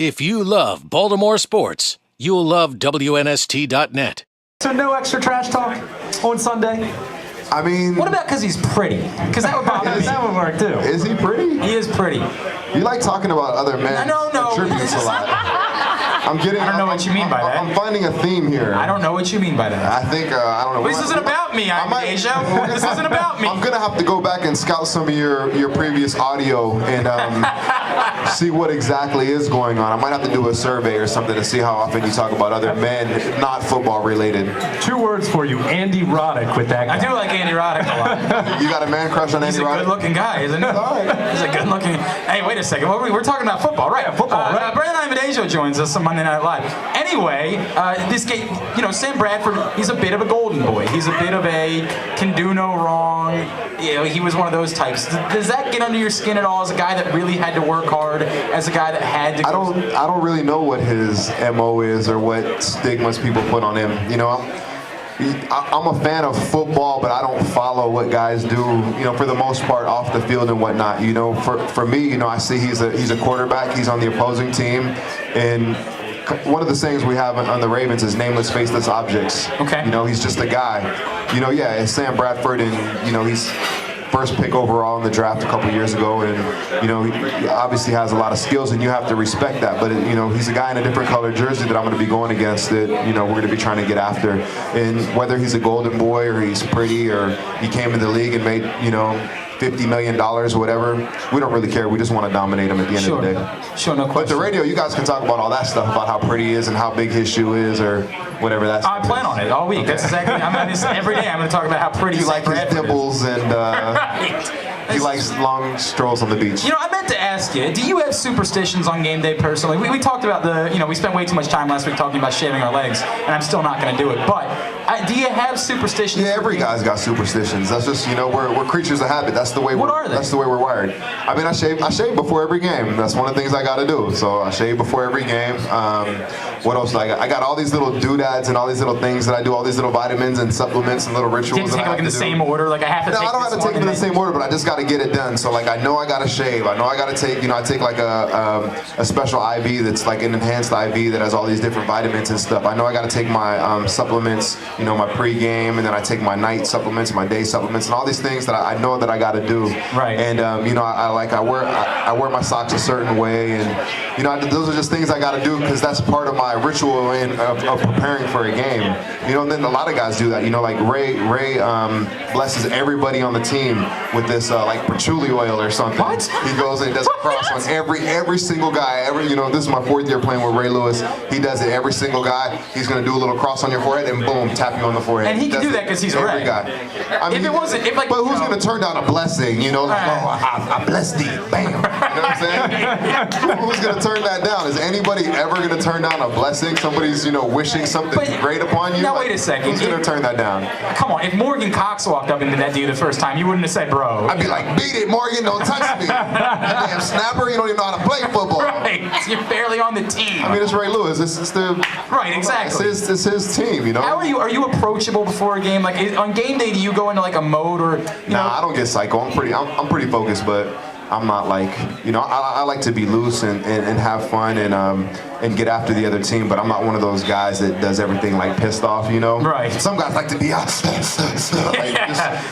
If you love Baltimore sports, you'll love WNST.net. So no extra trash talk on Sunday? I mean... What about because he's pretty? Because that would bother me. That would work, too. Is he pretty? He is pretty. You like talking about other men's attributes a lot. I don't know what you mean by that. I'm finding a theme here. I don't know what you mean by that. I think, I don't know. This isn't about me, Ayanbadejo. This isn't about me. I'm going to have to go back and scout some of your previous audio and see what exactly is going on. I might have to do a survey or something to see how often you talk about other men, not football related. 2 words for you, Andy Roddick with that guy. I do like Andy Roddick a lot. You got a man crush on Andy Roddick? He's a good-looking guy, isn't he? All right. He's a good-looking... Hey, wait a second. We're talking about football, right? Football, right? Brandon Ayanbadejo joins us on Monday Night Live. Anyway, this game, Sam Bradford, he's a bit of a golden boy. He's a bit of a can do no wrong. He was one of those types. Does that get under your skin at all as a guy that really had to work hard, as a guy that had to... I don't really know what his MO is or what stigmas people put on him. I'm a fan of football, but I don't follow what guys do, for the most part off the field and whatnot. For me, I see he's a quarterback. He's on the opposing team, and one of the sayings we have on the Ravens is nameless, faceless objects. Okay. He's just a guy. It's Sam Bradford, and he's first pick overall in the draft a couple years ago, and he obviously has a lot of skills, and you have to respect that. But he's a guy in a different colored jersey that I'm going to be going against that we're going to be trying to get after. And whether he's a golden boy or he's pretty or he came in the league and made $50 million, whatever, we don't really care. We just want to dominate him at the end of the day. Sure, no question. But the radio, you guys can talk about all that stuff, about how pretty he is and how big his shoe is or whatever that's. I plan on it all week. Okay. That's exactly. Every day I'm going to talk about how pretty you like his nipples and right. He likes long strolls on the beach. I meant to ask you, do you have superstitions on game day personally? We talked about we spent way too much time last week talking about shaving our legs, and I'm still not going to do it. But do you have superstitions? Yeah, every guy's got superstitions. That's just, we're creatures of habit. That's the way That's the way we're wired. I mean, I shave before every game. That's one of the things I got to do. So I shave before every game. What else? I got all these little doodads and all these little things that I do, all these little vitamins and supplements and little rituals. Did you take in the same order? Like I have to. No, I don't have to take them in the same order, but I just got to get it done. So I know I got to shave. I know I got to take. I take like a special IV that's like an enhanced IV that has all these different vitamins and stuff. I know I got to take my supplements. My pre-game, and then I take my night supplements, my day supplements, and all these things that I know that I got to do. Right. And I wear my socks a certain way, and those are just things I got to do because that's part of my ritual of preparing for a game. And then a lot of guys do that. Like Ray blesses everybody on the team with this like patchouli oil or something. What? He goes and he does a cross on every single guy. This is my 4th year playing with Ray Lewis. He does it every single guy. He's gonna do a little cross on your forehead and boom, tap you on the forehead. And he can do that because he's a Ray. Guy. If it wasn't, but who's gonna turn down a blessing? I bless thee, bam. You know what I'm saying? Who's gonna turn that down? Is anybody ever gonna turn down a blessing? Somebody's wishing something great upon you. Now wait a second. Who's gonna turn that down? Come on, if Morgan Cox walked up into that to you the first time, you wouldn't have said, bro. I'd be like, beat it, Morgan, don't touch me. You damn snapper, you don't even know how to play football. Right, you're barely on the team. I mean, it's Ray Lewis. It's the right, exactly. It's his team, How are you? Are you approachable before a game? Like on game day, do you go into like a mode or? Nah, I don't get psycho. I'm pretty focused, but I'm not like, I like to be loose and have fun and get after the other team, but I'm not one of those guys that does everything like pissed off, Right. Some guys like to be out, just,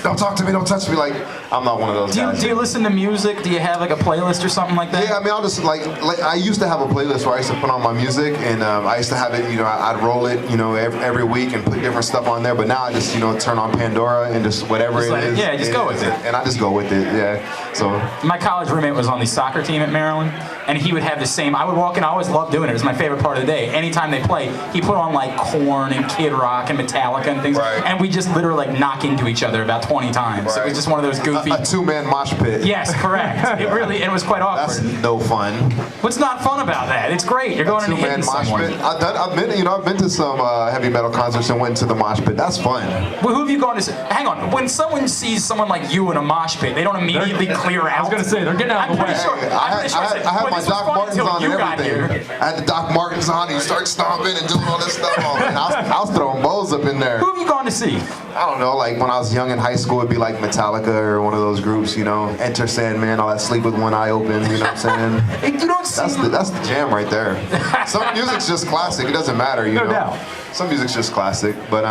don't talk to me, don't touch me. Like, I'm not one of those guys. Do you listen to music? Do you have like a playlist or something like that? Yeah, I mean, I'll just like I used to have a playlist where I used to put on my music, and I used to have it, I'd roll it, every week and put different stuff on there, but now I just, turn on Pandora and just whatever it is. Yeah, just go with it. And I just go with it, yeah. So my college roommate was on the soccer team at Maryland, and he would have the same. I would walk in. I always loved doing it. It was my favorite part of the day. Anytime they play, he put on like Korn and Kid Rock and Metallica and things, right. And we just literally like knock into each other about 20 times. Right. It was just one of those goofy. A 2-man mosh pit. Yes, correct. It was quite awkward. That's no fun. What's not fun about that? It's great. You're going in and hitting someone. Pit. I've been to some heavy metal concerts and went to the mosh pit. That's fun. Well, who have you gone to see? Hang on. When someone sees someone like you in a mosh pit, they don't immediately clear out. I was going to say, they're getting out of the way. I had my Doc Martens on and everything. I had the Doc Martens on, and you start stomping and doing all this stuff. And I was throwing bows up in there. Who have you gone to see? I don't know, like when I was young in high school, it'd be like Metallica or one of those groups, you know, Enter Sandman, all that Sleep with One Eye Open, you know what I'm saying? You don't see... That's the jam right there. Some music's just classic, it doesn't matter, you know? No doubt. Some music's just classic, but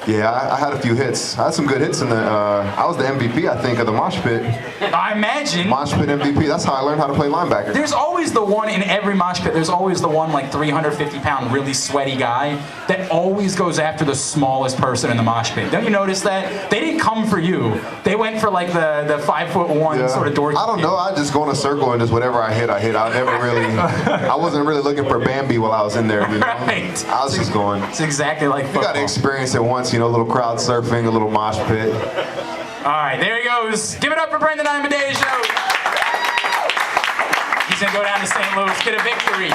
yeah, I had a few hits. I had some good hits in the, I was the MVP, I think, of the mosh pit. I imagine. Mosh pit MVP, that's how I learned how to play linebacker. There's always the one in every mosh pit, there's always the one like 350-pound, really sweaty guy that always goes after the smallest person in the mosh pit. Don't you notice that? They didn't come for you. They went for like the 5'1" sort of dorky. I don't know, I just go in a circle and just whatever I hit. I never really, I wasn't really looking for Bambi while I was in there, you know? Right. I was just going. It's exactly like football. You got to experience it once, you know, a little crowd surfing, a little mosh pit. All right, there he goes. Give it up for Brendan Ayanbadejo. He's going to go down to St. Louis, get a victory.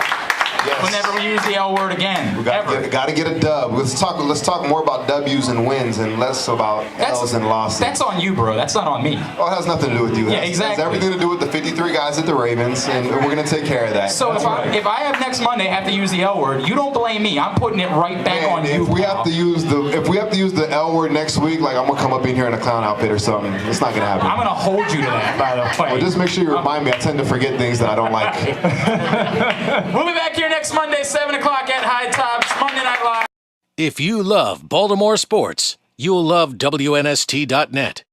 Yes. Whenever we use the L word again. We got to get a dub. Let's talk more about W's and wins and less about L's and losses. That's on you, bro. That's not on me. Oh, it has nothing to do with you. Yeah, exactly. It has everything to do with the 53 guys at the Ravens, and we're going to take care of that. So if I have next Monday have to use the L word, you don't blame me. I'm putting it right back on you. If we have to use the L word next week, like I'm going to come up in here in a clown outfit or something. It's not going to happen. I'm going to hold you to that, by the way. Well, just make sure you remind me. I tend to forget things that I don't like. We'll be back here next Monday, 7 o'clock at High Tops, Monday Night Live. If you love Baltimore sports, you'll love WNST.net.